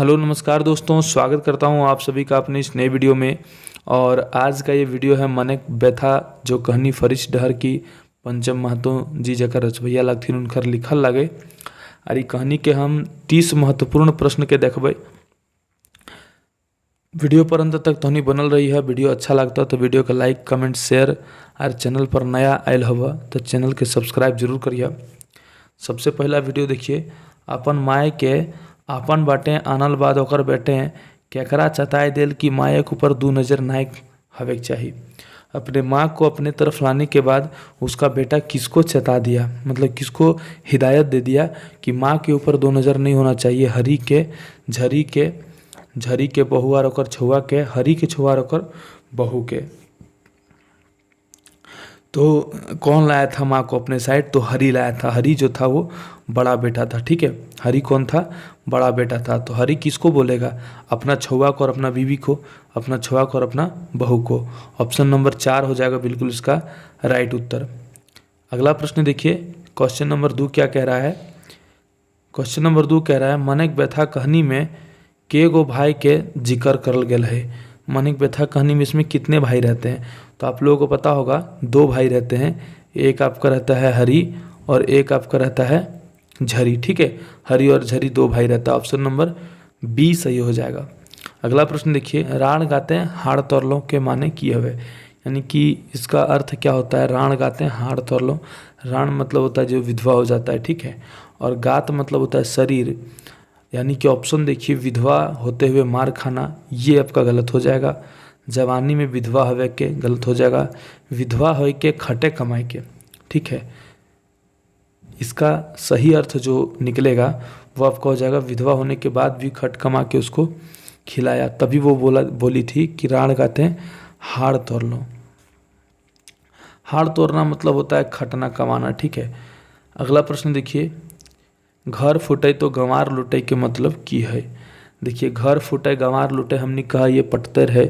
Hello नमस्कार दोस्तों, स्वागत करता हूं आप सभी का अपने इस नए वीडियो में। और आज का ये वीडियो है मनेक व्यथा जो कहनी फरिश डहर की पंचम महतो जी जकर रचभैया लगथिन उनकर लिखल लगे। और ई कहानी के हम 30 महत्वपूर्ण प्रश्न के देखबे। वीडियो पर अंत तक तोहनी बनल रही है। वीडियो अच्छा लगता तो वीडियो का लाइक कमेंट शेयर और चैनल पर नया आयल हवा तो चैनल के सब्सक्राइब जरूर करिए। सबसे पहला वीडियो देखिए। अपन माय के आपन बाटे आनल बाद ओकर बेटे केकरा चताए देल कि माए के ऊपर दू नज़र नायक हवे के चाहिए। अपने माँ को अपने तरफ लाने के बाद उसका बेटा किसको चता दिया, मतलब किसको हिदायत दे दिया कि माँ के ऊपर दो नज़र नहीं होना चाहिए। झरी के बहू आर ओकर छुआ के, हरी के छुआ ओकर बहू के। तो कौन लाया था माँ को अपने साइड? तो हरी लाया था। हरी जो था वो बड़ा बेटा था, ठीक है। हरी कौन था? बड़ा बेटा था। तो हरी किसको बोलेगा? अपना छुआ को और अपना बीवी को, अपना छुआ को और अपना बहू को। ऑप्शन नंबर 4 हो जाएगा बिल्कुल इसका राइट उत्तर। अगला प्रश्न देखिए। क्वेश्चन नंबर 2 क्या कह रहा है? क्वेश्चन नंबर 2 कह रहा है मनेक व्यथा कहानी में के गो भाई के जिक्र करल गेल है। मनेक व्यथा कहानी में इसमें कितने भाई रहते हैं? तो आप लोगों को पता होगा 2 भाई रहते हैं। एक आपका रहता है हरी और एक आपका रहता है झरी, ठीक है। हरी और झरी 2 भाई रहता है। ऑप्शन नंबर बी सही हो जाएगा। अगला प्रश्न देखिए। राण गाते हैं हाड़ तोरलों के माने की हवे, यानी कि इसका अर्थ क्या होता है? राण गाते हैं हाड़ तोरलों। राण मतलब होता है जो विधवा हो जाता है, ठीक है। और गात मतलब होता है शरीर, यानी कि ऑप्शन देखिए विधवा होते हुए मार खाना, ये आपका गलत हो जाएगा। जवानी में विधवा हवे के गलत हो जाएगा। विधवा हो के खटे कमाए के, ठीक है। इसका सही अर्थ जो निकलेगा वो आपका हो जाएगा विधवा होने के बाद भी खट कमा के उसको खिलाया, तभी वो बोली थी कि राण गाते हैं हाड़ तोड़ लो। हाड़ तोड़ना मतलब होता है खटना कमाना, ठीक है। अगला प्रश्न देखिए। घर फूटे तो गंवार लुटे के मतलब की है? देखिए, घर फूटे गंवार लुटे हमने कहा ये पटतर है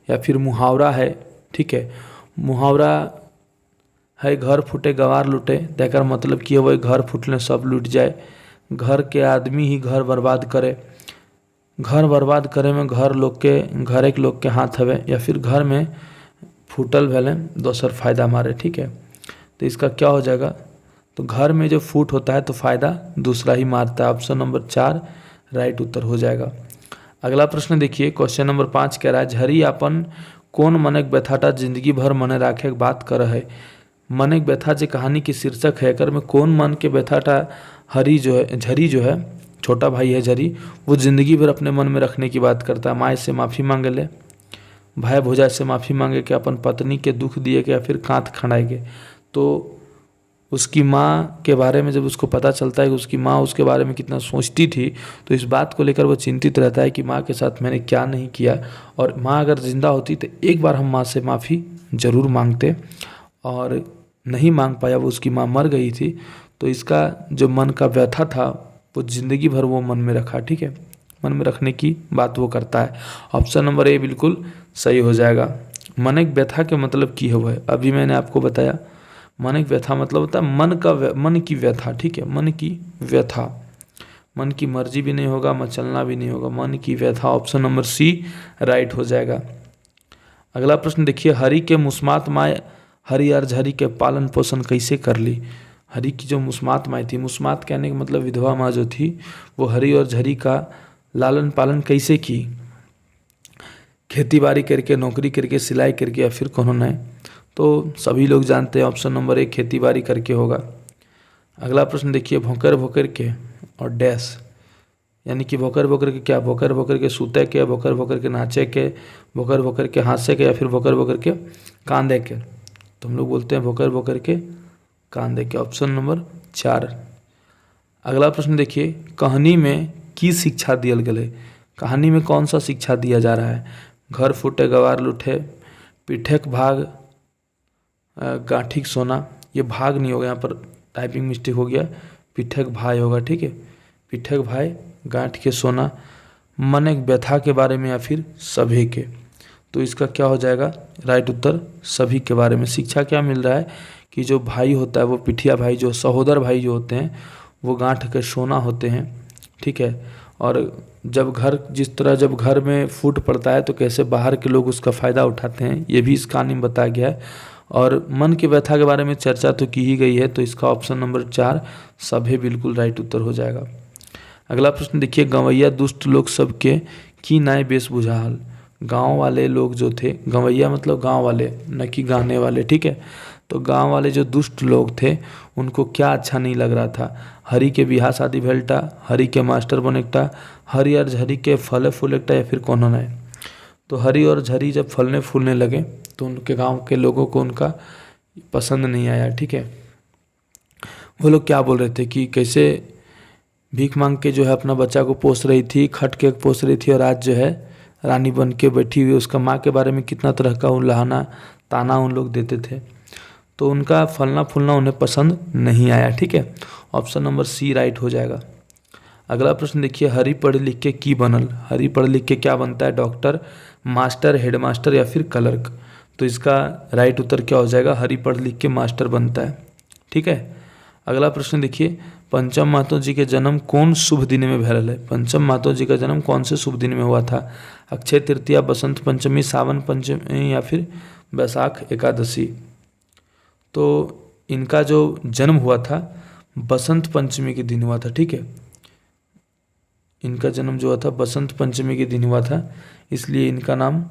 या फिर मुहावरा है, ठीक है। मुहावरा है घर फूटे गंवार लुटे, तेकर मतलब कि वही घर फूटने सब लूट जाए। घर के आदमी ही घर बर्बाद करे। घर बर्बाद करे में घरे के लोग के हाथ हवे, या फिर घर में फूटल भले दोसर फायदा मारे, ठीक है। तो इसका क्या हो जाएगा? तो घर में जो फूट होता है तो फायदा दूसरा ही मारता है। ऑप्शन नंबर 4 राइट उत्तर हो जाएगा। अगला प्रश्न देखिए। क्वेश्चन नंबर 5 कह रहा है झरी अपन कौन मनेक व्यथाटा जिंदगी भर मने राखे के बात कर है। मनेक व्यथा जो कहानी की शीर्षक है, एकर में कौन मन के व्यथाटा हरी जो है, झरी जो है छोटा भाई है झरी, वो जिंदगी भर अपने मन में रखने की बात करता है। माँ से माफ़ी मांगे ले, भाई भौजाई से माफ़ी मांगे के, अपन पत्नी के दुख दिए के, या फिर कांत खड़ाएगे। तो उसकी माँ के बारे में जब उसको पता चलता है कि उसकी माँ उसके बारे में कितना सोचती थी, तो इस बात को लेकर वो चिंतित रहता है कि माँ के साथ मैंने क्या नहीं किया। और माँ अगर ज़िंदा होती तो एक बार हम माँ से माफ़ी ज़रूर मांगते, और नहीं मांग पाया, वो उसकी माँ मर गई थी। तो इसका जो मन का व्यथा था वो ज़िंदगी भर वो मन में रखा, ठीक है। मन में रखने की बात वो करता है। ऑप्शन नंबर ए बिल्कुल सही हो जाएगा। मनेक व्यथा के मतलब की हुआ है, अभी मैंने आपको बताया। मनेक व्यथा मतलब होता है मन की व्यथा, ठीक है। मन की व्यथा, मन की मर्जी भी नहीं होगा, मचलना भी नहीं होगा, मन की व्यथा। ऑप्शन नंबर सी राइट हो जाएगा। अगला प्रश्न देखिए। हरी के मुस्मात माए हरी और झरी के पालन पोषण कैसे कर ली? हरी की जो मुस्मात माई थी, मुस्मात कहने का मतलब विधवा माँ जो थी, वो हरी और झरी का लालन पालन कैसे की? खेती बाड़ी करके, नौकरी करके, सिलाई करके, या फिर कौन नहीं? तो सभी लोग जानते हैं ऑप्शन नंबर 1 खेती बाड़ी करके होगा। अगला प्रश्न देखिए। भोकर भोकर के और डैश, यानी कि भोकर भोकर के क्या? भोकर भोकर के सूते के, भोकर भोकर के नाचे के, भोकर भोकर के हंसे के, या फिर भोकर भोकर के कांदे के। तो हम लोग बोलते हैं भोकर भोकर के कांदे के। Option number 4। अगला प्रश्न देखिए। कहानी में की शिक्षा दियल गए? कहानी में कौन सा शिक्षा दिया जा रहा है? घर फूटे गवार लूठे, पीठक भाग गांठिक सोना, ये भाग नहीं होगा, यहाँ पर टाइपिंग मिस्टेक हो गया, पीठक भाई होगा, ठीक है। पीठक भाई गांठ के सोना, मनेक व्यथा के बारे में, या फिर सभी के। तो इसका क्या हो जाएगा राइट उत्तर? सभी के बारे में। शिक्षा क्या मिल रहा है कि जो भाई होता है वो पिठिया भाई, जो सहोदर भाई जो होते हैं वो गांठ के सोना होते हैं, ठीक है। और जब घर में फूट पड़ता है तो कैसे बाहर के लोग उसका फ़ायदा उठाते हैं, ये भी इस कहानी में बताया गया है। और मन की व्यथा के बारे में चर्चा तो की ही गई है, तो इसका ऑप्शन नंबर 4 सभे बिल्कुल राइट उत्तर हो जाएगा। अगला प्रश्न देखिए, गंवैया दुष्ट लोग सबके की नाय बेश बुझाल। गांव वाले लोग जो थे, गंवैया मतलब गांव वाले, न कि गाने वाले, ठीक है। तो गांव वाले जो दुष्ट लोग थे उनको क्या अच्छा नहीं लग रहा था। हरि के बियाह शादी भेलटा, हरि के मास्टर बनेकटा, हरि और झरी के फले फूलेकटा, या फिर कौन है। तो हरि और झरी जब फलने फूलने लगे तो उनके गांव के लोगों को उनका पसंद नहीं आया, ठीक है। वो लोग क्या बोल रहे थे कि कैसे भीख मांग के जो है अपना बच्चा को पोस रही थी, खट के पोस रही थी, और आज जो है रानी बन के बैठी हुई, उसका माँ के बारे में कितना तरह का उल्लाहना ताना उन लोग देते थे। तो उनका फलना फूलना उन्हें पसंद नहीं आया, ठीक है। ऑप्शन नंबर सी राइट हो जाएगा। अगला प्रश्न देखिए, हरि पढ़ लिख के की बनल। हरि पढ़ लिख के क्या बनता है? डॉक्टर, मास्टर, हेडमास्टर या फिर क्लर्क। तो इसका राइट उत्तर क्या हो जाएगा? हरि पढ़ लिख के मास्टर बनता है, ठीक है। अगला प्रश्न देखिए, पंचम महतो जी के जन्म कौन शुभ दिन में भैल है? पंचम महतो जी का जन्म कौन से शुभ दिन में हुआ था? अक्षय तृतीया, बसंत पंचमी, सावन पंचमी या फिर बैसाख एकादशी। तो इनका जो जन्म हुआ था बसंत पंचमी के दिन हुआ था, ठीक है। इनका जन्म जो हुआ था बसंत पंचमी के दिन हुआ था, इसलिए इनका नाम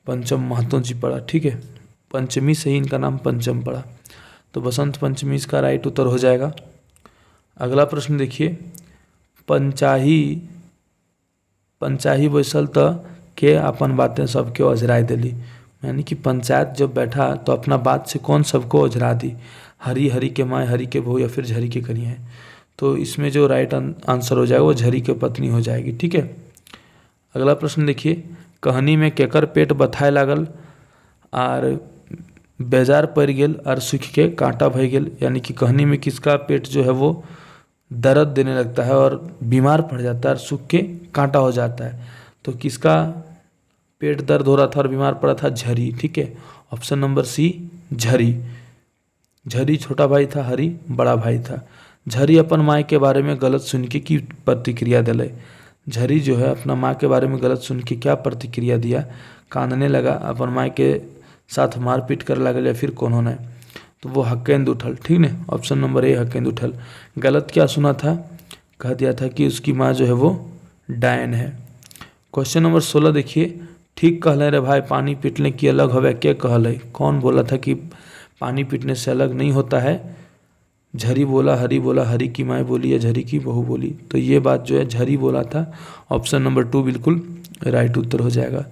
पंचम महतो जी पड़ा, ठीक है। पंचमी से ही इनका नाम पंचम पड़ा, तो बसंत पंचमी इसका राइट उत्तर हो जाएगा। अगला प्रश्न देखिए, पंचाही बैसल त के अपन बातें सबके अजराय दिली। यानी कि पंचायत जब बैठा तो अपना बात से कौन सबको अजरा दी? हरी, हरी के माए, हरी के बहू या फिर झरी के कन्या है। तो इसमें जो राइट आंसर हो जाएगा वो झरी के पत्नी हो जाएगी, ठीक है। अगला प्रश्न देखिए, कहानी में केकर पेट बथाए लागल और बेजार पड़ गेल और सूख के कांटा भय गेल। यानी कि कहानी में किसका पेट जो है वो दर्द देने लगता है और बीमार पड़ जाता है और सूख के कांटा हो जाता है। तो किसका पेट दर्द हो रहा था और बीमार पड़ा था? झरी, ठीक है। ऑप्शन नंबर सी झरी। झरी छोटा भाई था, हरी बड़ा भाई था। झरी अपन माँ के बारे में गलत सुन के की प्रतिक्रिया दिले। झरी जो है अपना माँ के बारे में गलत सुन के क्या प्रतिक्रिया दिया? कांदने लगा, अपन माँ के साथ मारपीट कर लगे, या फिर कौन होना है? तो वो हक्केंद उठल, ठीक न। ऑप्शन नंबर ए हक्केंद उठल। गलत क्या सुना था? कह दिया था कि उसकी माँ जो है वो डायन है। क्वेश्चन नंबर 16 देखिए, ठीक कहले रे भाई, पानी पीटने की अलग हवे के कहले? कौन बोला था कि पानी पीटने से अलग नहीं होता है? झरी बोला, हरी बोला, हरी की माँ बोली या झरी की बहू बोली? तो ये बात जो है झरी बोला था। ऑप्शन नंबर 2 बिल्कुल राइट उत्तर हो जाएगा।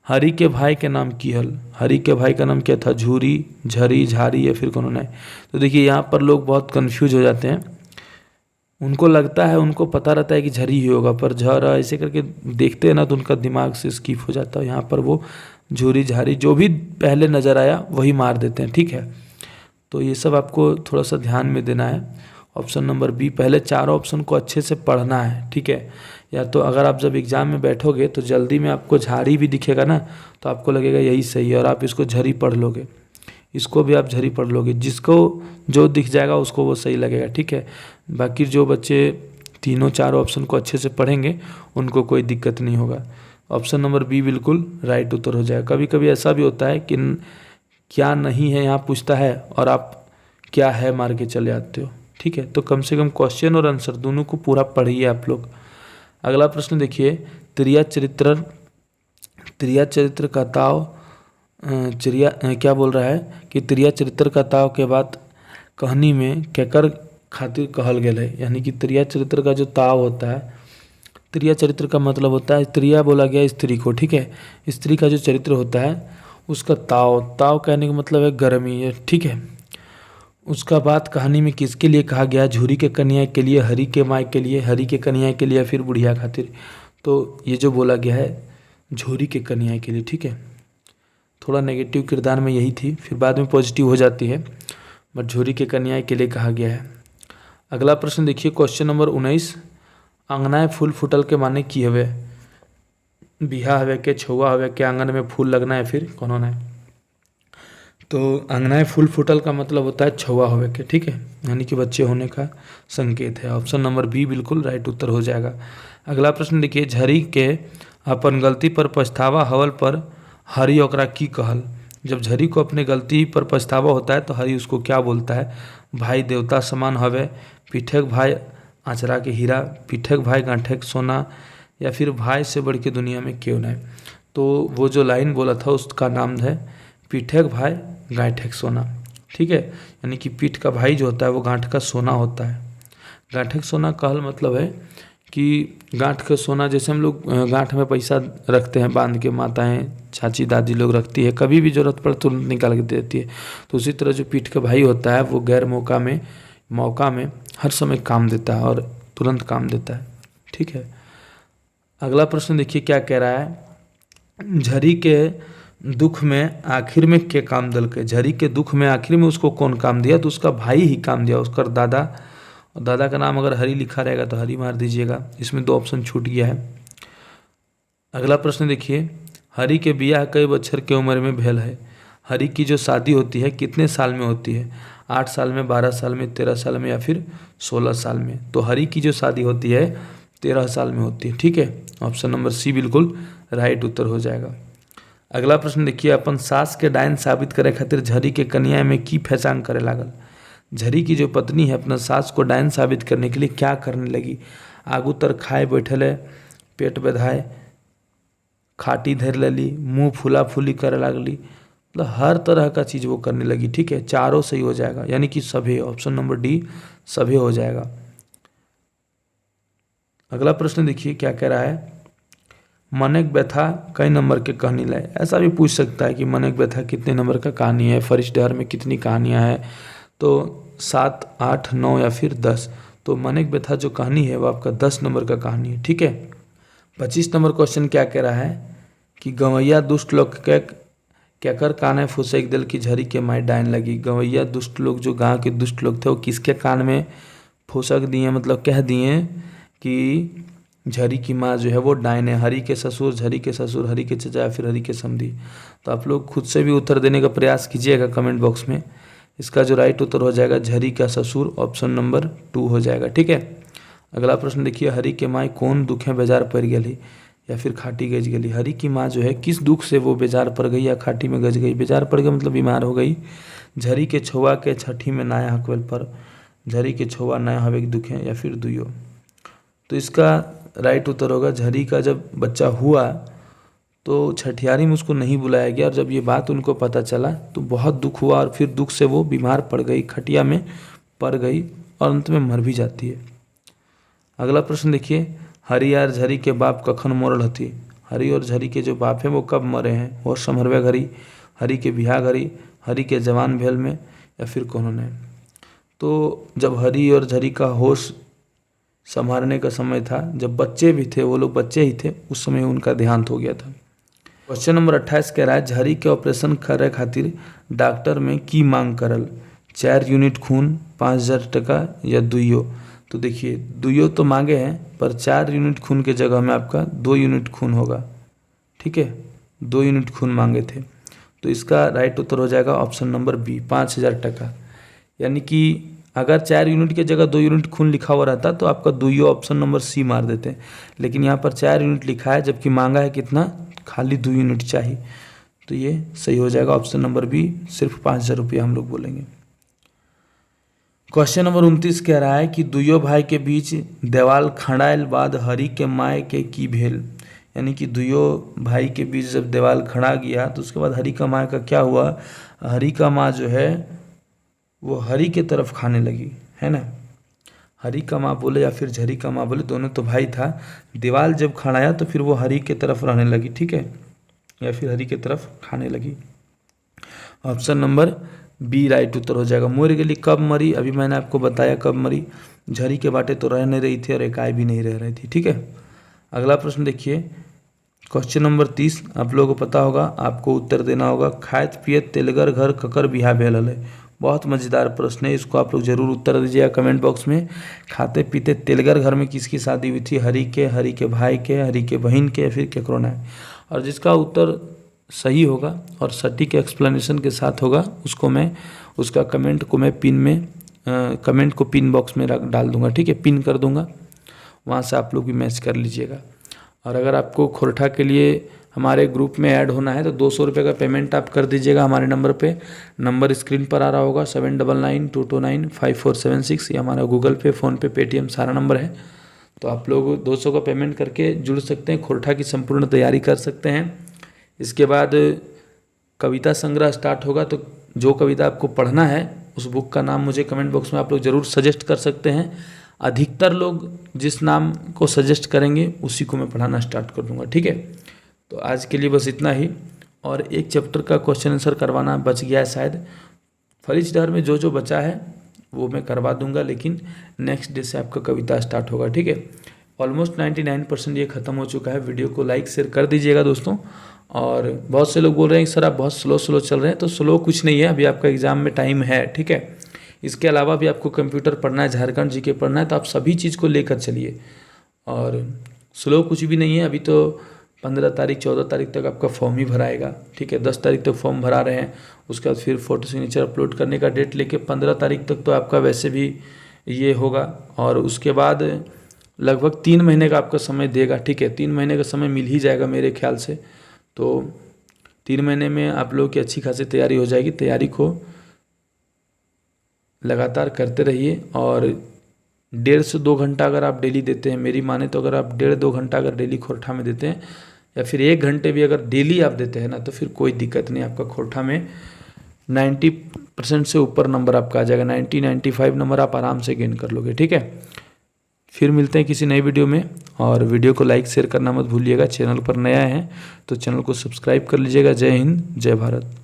हरी के भाई के नाम की हल। हरी के भाई का नाम क्या था? झूरी, झरी, झारी या फिर कौन है? तो देखिए यहाँ पर लोग बहुत कंफ्यूज हो जाते हैं। उनको लगता है, उनको पता रहता है कि झरी ही होगा, पर झर ऐसे करके देखते हैं ना तो उनका दिमाग से स्किप हो जाता है। यहाँ पर वो झूरी, झारी जो भी पहले नज़र आया वही मार देते हैं, ठीक है। तो ये सब आपको थोड़ा सा ध्यान में देना है। ऑप्शन नंबर बी, पहले चारों ऑप्शन को अच्छे से पढ़ना है, ठीक है। या तो अगर आप जब एग्ज़ाम में बैठोगे तो जल्दी में आपको झाड़ी भी दिखेगा ना, तो आपको लगेगा यही सही है और आप इसको झरी पढ़ लोगे, इसको भी आप झरी पढ़ लोगे। जिसको जो दिख जाएगा उसको वो सही लगेगा, ठीक है। बाकी जो बच्चे तीनों चारों ऑप्शन को अच्छे से पढ़ेंगे उनको कोई दिक्कत नहीं होगा। ऑप्शन नंबर बी बिल्कुल राइट उत्तर हो जाएगा। कभी कभी ऐसा भी होता है कि क्या नहीं है यहाँ पूछता है और आप क्या है मार के चले आते हो, ठीक है। तो कम से कम क्वेश्चन और आंसर दोनों को पूरा पढ़िए आप लोग। अगला प्रश्न देखिए, त्रिया चरित्र का ताव क्या बोल रहा है कि त्रिया चरित्र का ताव के बाद कहानी में केकर खातिर कहल गेल है। यानी कि त्रिया चरित्र का जो ताव होता है, त्रिया चरित्र का मतलब होता है, त्रिया बोला गया स्त्री को, ठीक है। स्त्री का जो चरित्र होता है उसका ताव कहने का मतलब है गर्मी, ठीक है। उसका बाद कहानी में किसके लिए कहा गया? झूरी के कन्या के लिए, हरी के माई के लिए, हरी के कन्या के लिए, फिर बुढ़िया खातिर। तो ये जो बोला गया है झूरी के कन्या के लिए, ठीक है। थोड़ा नेगेटिव किरदार में यही थी, फिर बाद में पॉजिटिव हो जाती है, बट झूरी के कन्या के लिए कहा गया है। अगला प्रश्न देखिए, क्वेश्चन नंबर 19, अंगनाए फूल फूटल के माने की हवे? बिहा हवे के, छुआ हवे के, आंगन में फूल लगना है, फिर कौन होना है? तो अंगनाए फूल फूटल का मतलब होता है छुआ होवे के, ठीक है। यानी कि बच्चे होने का संकेत है। ऑप्शन नंबर बी बिल्कुल राइट उत्तर हो जाएगा। अगला प्रश्न देखिए, झरी के अपन गलती पर पछतावा हवल पर हरि ओकरा की कहल। जब झरी को अपने गलती पर पछतावा होता है तो हरि उसको क्या बोलता है? भाई देवता समान हवे, पीठक भाई आचरा के हीरा, पीठक भाई गांठे के सोना, या फिर भाई से बढ़ के दुनिया में क्यों नहीं। तो वो जो लाइन बोला था उसका नाम है पीठक भाई गांठे के सोना। ठीक है, यानी कि पीठ का भाई जो होता है वो गांठ का सोना होता है। गांठे के सोना कहल मतलब है कि गांठ का सोना, जैसे हम लोग गांठ में पैसा रखते हैं बांध के, माताएं चाची दादी लोग रखती है, कभी भी जरूरत पड़े तुरंत निकाल के दे देती है। तो उसी तरह जो पीठ का भाई होता है वो गैर मौका में हर समय काम देता है और तुरंत काम देता है। ठीक है, अगला प्रश्न देखिए क्या कह रहा है, झरी के दुख में आखिर में क्या काम दल के। झरी के दुख में आखिर में उसको कौन काम दिया? तो उसका भाई ही काम दिया, उसका दादा। और दादा का नाम अगर हरि लिखा रहेगा तो हरि मार दीजिएगा, इसमें 2 ऑप्शन छूट गया है। अगला प्रश्न देखिए, हरि के बियाह कई बच्चर के उम्र में भेल है। हरि की जो शादी होती है कितने साल में होती है? 8 साल में, 12 साल में, 13 साल में, या फिर 16 साल में। तो हरि की जो शादी होती है 13 साल में होती है। ठीक है, ऑप्शन नंबर सी बिल्कुल राइट उत्तर हो जाएगा। अगला प्रश्न देखिए, अपन सास के डायन साबित करे खातिर झरी के कन्या में की पहचान करे लागल। झरी की जो पत्नी है अपना सास को डायन साबित करने के लिए क्या करने लगी? आगू तर खाए बैठल है, पेट बेधाए, खाटी धर लेली, मुंह फूला फूली करे लागली, मतलब हर तरह का चीज़ वो करने लगी। ठीक है, चारों सही हो जाएगा, यानी कि सभी, ऑप्शन नंबर डी सभी हो जाएगा। अगला प्रश्न देखिए क्या कह रहा है, मनक व्यथा कई नंबर के कहानी लाए। ऐसा भी पूछ सकता है कि मनक व्यथा कितने नंबर का कहानी है, फरिश्तेदार में कितनी कहानियां हैं, तो 7, 8, 9 या फिर 10। तो मनक व्यथा जो कहानी है वो आपका 10 नंबर का कहानी है। ठीक है, 25 नंबर क्वेश्चन क्या कह रहा है कि गंवैया दुष्ट लोग क्या कान में फुसैक दिल की झरी के माई डायन लगी। गंवैया दुष्ट लोग, जो गांव के दुष्ट लोग थे, वो किसके कान में फुसक दिए, मतलब कह दिए कि झरी की माँ जो है वो डायन है। हरी के ससुर, झरी के ससुर, हरी के चचा या फिर हरी के समधी। तो आप लोग खुद से भी उत्तर देने का प्रयास कीजिएगा कमेंट बॉक्स में। इसका जो राइट उत्तर हो जाएगा झरी का ससुर, ऑप्शन नंबर 2 हो जाएगा। ठीक है, अगला प्रश्न देखिए, हरी के माई कौन दुखे बेजार पड़ गई या फिर खाटी गज गई। हरी की माँ जो है किस दुख से वो बेजार पड़ गई या खाटी में गज गई? बेजार पड़ गई मतलब बीमार हो गई। झरी के छुआ के छठी में नया हकवेल पर, झरी के छुआ नया हवे के दुखे, या फिर दुयो। तो इसका राइट उत्तर होगा, झरी का जब बच्चा हुआ तो छठियारी में उसको नहीं बुलाया गया, और जब ये बात उनको पता चला तो बहुत दुख हुआ, और फिर दुख से वो बीमार पड़ गई, खटिया में पड़ गई और अंत में मर भी जाती है। अगला प्रश्न देखिए, हरी और झरी के बाप कखन मरल हथी। हरी और झरी के जो बाप हैं वो कब मरे हैं? वो समरवे घड़ी, हरी के बिहार घड़ी, हरी के जवान भेल में, या फिर कौन ने। तो जब हरी और झरी का होश संभालने का समय था, जब बच्चे भी थे, वो लोग बच्चे ही थे, उस समय उनका देहांत हो गया था। क्वेश्चन नंबर 28 कह रहा है, झरी के ऑपरेशन करे खातिर डॉक्टर में की मांग करल। 4 यूनिट खून, 5,000 टका, या दुइयो। तो देखिए दुइयो तो मांगे हैं, पर 4 यूनिट खून के जगह में आपका 2 यूनिट खून होगा। ठीक है, 2 यूनिट खून मांगे थे, तो इसका राइट उत्तर हो जाएगा ऑप्शन नंबर बी, 5,000 टका। यानी कि अगर 4 यूनिट की जगह 2 यूनिट खून लिखा हुआ रहता तो आपका दुइयो ऑप्शन नंबर सी मार देते, लेकिन यहाँ पर 4 यूनिट लिखा है, जबकि मांगा है कितना? खाली 2 यूनिट चाहिए। तो ये सही हो जाएगा ऑप्शन नंबर बी, सिर्फ 5,000 रुपया हम लोग बोलेंगे। क्वेश्चन नंबर 29 कह रहा है कि दुइयो भाई के बीच देवाल खड़ाइल बाद हरी के माय के की भेल। यानी कि दुइयो भाई के बीच जब देवाल खड़ा गया तो उसके बाद हरी का माय का क्या हुआ? हरी का माँ जो है वो हरी के तरफ खाने लगी, है ना। हरी का माँ बोले या फिर झरी का माँ बोले, दोनों तो भाई था। दीवाल जब खड़ाया तो फिर वो हरी के तरफ रहने लगी, ठीक है, या फिर हरी के तरफ खाने लगी। ऑप्शन नंबर बी राइट उत्तर हो जाएगा। मोर गेली कब मरी? अभी मैंने आपको बताया कब मरी। झरी के बाटे तो रह नहीं रही थी और एकाई भी नहीं रह रही थी, ठीक है। अगला प्रश्न देखिए, क्वेश्चन नंबर 30। आप लोगों को पता होगा, आपको उत्तर देना होगा। खायत पियत तेलगर घर ककर बिहा भेल है। बहुत मज़ेदार प्रश्न है, इसको आप लोग जरूर उत्तर दीजिएगा कमेंट बॉक्स में। खाते पीते तेलगर घर में किसकी शादी हुई थी? हरी के भाई के, हरी के बहन के, या फिर केकरो ने। और जिसका उत्तर सही होगा और सटीक एक्सप्लेनेशन के साथ होगा उसको मैं, उसका कमेंट को मैं पिन में, कमेंट को पिन बॉक्स में डाल दूंगा, ठीक है, पिन कर दूंगा। वहाँ से आप लोग भी मैच कर लीजिएगा। और अगर आपको खोरठा के लिए हमारे ग्रुप में ऐड होना है तो 200 रुपये का पेमेंट आप कर दीजिएगा हमारे नंबर पे। नंबर स्क्रीन पर आ रहा होगा 7992295476। ये हमारा गूगल पे, फ़ोनपे, पेटीएम सारा नंबर है। तो आप लोग 200 का पेमेंट करके जुड़ सकते हैं, खोरठा की संपूर्ण तैयारी कर सकते हैं। इसके बाद कविता संग्रह स्टार्ट होगा, तो जो कविता आपको पढ़ना है उस बुक का नाम मुझे कमेंट बॉक्स में आप लोग ज़रूर सजेस्ट कर सकते हैं। अधिकतर लोग जिस नाम को सजेस्ट करेंगे उसी को मैं पढ़ाना स्टार्ट कर दूँगा, ठीक है। तो आज के लिए बस इतना ही। और एक चैप्टर का क्वेश्चन आंसर करवाना बच गया है शायद, फरीचडहर में जो बचा है वो मैं करवा दूंगा, लेकिन नेक्स्ट डे से आपका कविता स्टार्ट होगा, ठीक है। ऑलमोस्ट 99% ये ख़त्म हो चुका है। वीडियो को लाइक शेयर कर दीजिएगा दोस्तों। और बहुत से लोग बोल रहे हैं सर आप बहुत स्लो चल रहे हैं, तो स्लो कुछ नहीं है, अभी आपका एग्ज़ाम में टाइम है, ठीक है। इसके अलावा भी आपको कंप्यूटर पढ़ना है, झारखंड जीके पढ़ना है, तो आप सभी चीज़ को लेकर चलिए। और स्लो कुछ भी नहीं है। अभी तो 15 तारीख 14 तारीख तक आपका फॉर्म ही भराएगा, ठीक है। 10 तारीख तक फॉर्म भरा रहे हैं, उसके बाद फिर फ़ोटो सिग्नेचर अपलोड करने का डेट लेके 15 तारीख तक तो आपका वैसे भी ये होगा। और उसके बाद लगभग 3 महीने का आपका समय देगा, ठीक है। 3 महीने का समय मिल ही जाएगा मेरे ख्याल से। तो 3 महीने में आप लोगों की अच्छी खासी तैयारी हो जाएगी। तैयारी को लगातार करते रहिए। और 1.5 से 2 घंटा अगर आप डेली देते हैं, मेरी माने तो अगर आप 1.5-2 घंटा अगर डेली खोरठा में देते हैं, या फिर 1 घंटे भी अगर डेली आप देते हैं ना, तो फिर कोई दिक्कत नहीं। आपका खोरठा में 90% से ऊपर नंबर आपका आ जाएगा। 90-95 नंबर आप आराम से गेन कर लोगे, ठीक है। फिर मिलते हैं किसी नई वीडियो में। और वीडियो को लाइक शेयर करना मत भूलिएगा। चैनल पर नया है तो चैनल को सब्सक्राइब कर लीजिएगा। जय हिंद, जय भारत।